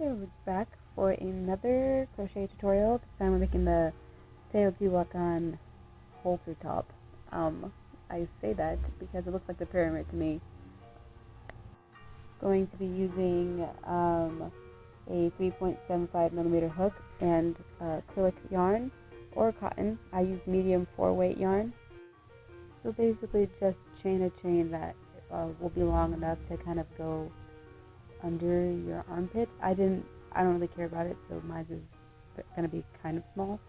Okay, we're back for another crochet tutorial. This time we're making the TEOTIHUACAN halter top. I say that because it looks like the pyramid to me. Going to be using a 3.75mm hook and acrylic yarn or cotton. I use medium 4-weight yarn. So basically just chain a chain that will be long enough to kind of go under your armpit. I don't really care about it, so mine is going to be kind of small.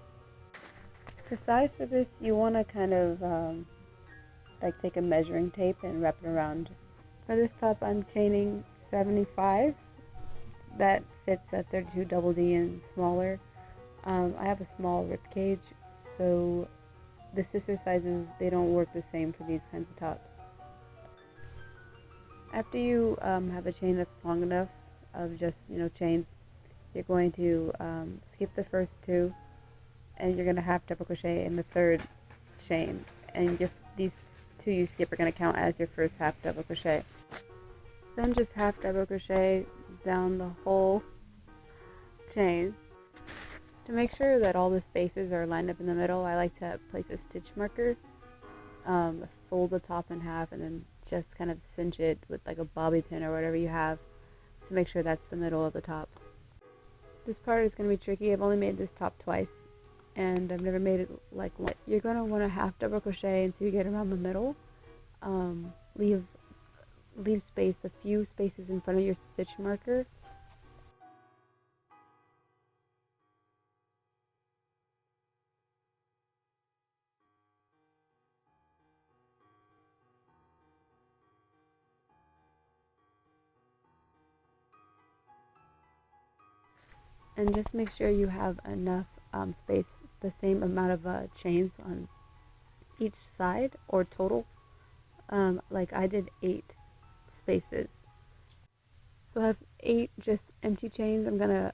The size for this, you want to kind of like take a measuring tape and wrap it around. For this top, I'm chaining 75. That fits a 32 double D and smaller. I have a small rib cage, so the sister sizes, they don't work the same for these kinds of tops. After you have a chain that's long enough of just, chains, you're going to skip the first two, and you're going to half double crochet in the third chain, and these two you skip are going to count as your first half double crochet. Then just half double crochet down the whole chain. To make sure that all the spaces are lined up in the middle, I like to place a stitch marker, fold the top in half, and then just kind of cinch it with like a bobby pin or whatever you have to make sure that's the middle of the top. This part is going to be tricky. I've only made this top twice and I've never made it like one. You're going to want to half double crochet until you get around the middle. Leave space, a few spaces in front of your stitch marker. And just make sure you have enough space, the same amount of chains on each side or total. Like I did 8 spaces. So I have 8 just empty chains. I'm gonna,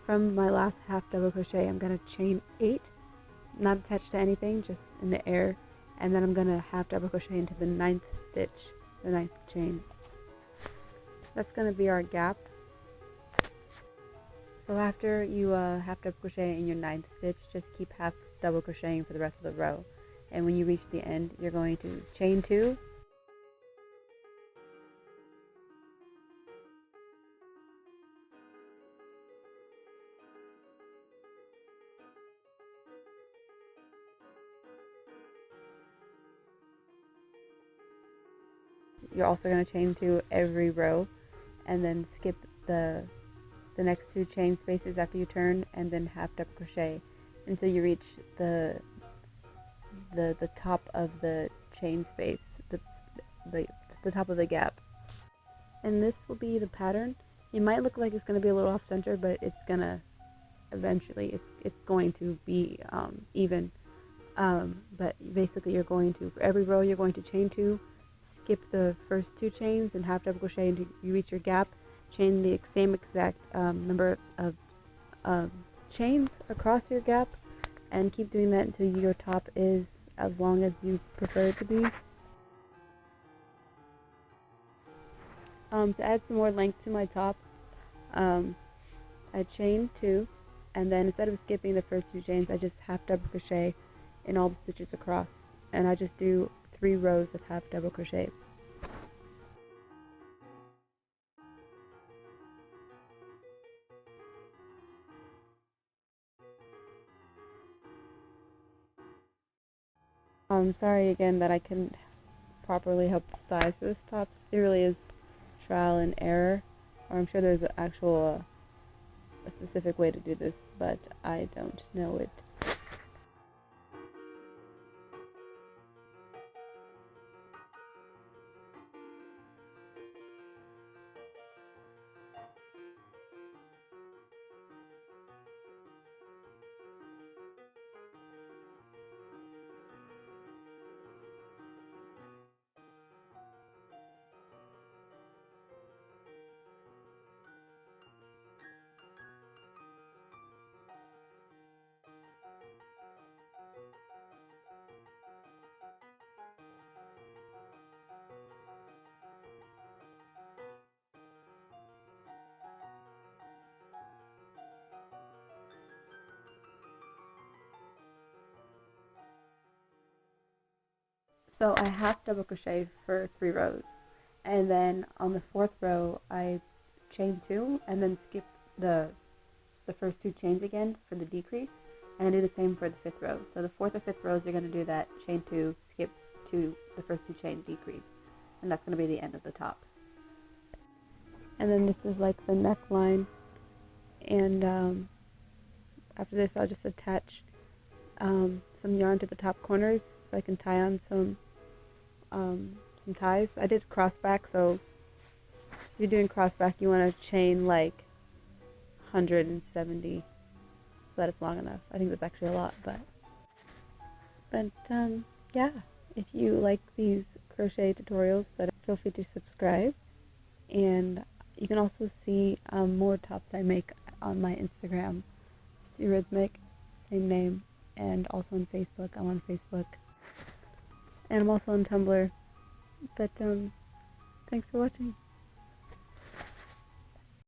from my last half double crochet, I'm gonna chain 8, not attached to anything, just in the air. And then I'm gonna half double crochet into the 9th stitch, the 9th chain. That's gonna be our gap. So after you half double crochet in your 9th stitch, just keep half double crocheting for the rest of the row. And when you reach the end, you're going to chain 2. You're also going to chain 2 every row, and then skip the next 2 chain spaces after you turn, and then half double crochet until you reach the top of the chain space, the top of the gap. And this will be the pattern. It might look like it's going to be a little off center, but it's gonna eventually it's going to be even. But basically, you're going to, for every row, you're going to chain 2, skip the first 2 chains, and half double crochet until you reach your gap. Chain the same exact number of chains across your gap, and keep doing that until your top is as long as you prefer it to be. To add some more length to my top, I chain 2, and then instead of skipping the first 2 chains, I just half double crochet in all the stitches across, and I just do 3 rows of half double crochet. I'm sorry again that I couldn't properly help size for this top. It really is trial and error, or I'm sure there's a specific way to do this, but I don't know it. So I half double crochet for 3 rows, and then on the 4th row I chain 2 and then skip the first 2 chains again for the decrease, and I do the same for the 5th row. So the 4th or 5th rows you're going to do that chain 2, skip to the first 2 chain, decrease, and that's going to be the end of the top. And then this is like the neckline, and after this I'll just attach some yarn to the top corners so I can tie on some ties. I did crossback, so if you're doing crossback you want to chain like 170 so that it's long enough. I think that's actually a lot, but yeah, if you like these crochet tutorials, then feel free to subscribe, and you can also see more tops I make on my Instagram. It's Eurythmik, same name, and also on Facebook. I'm on Facebook, and I'm also on Tumblr. But thanks for watching.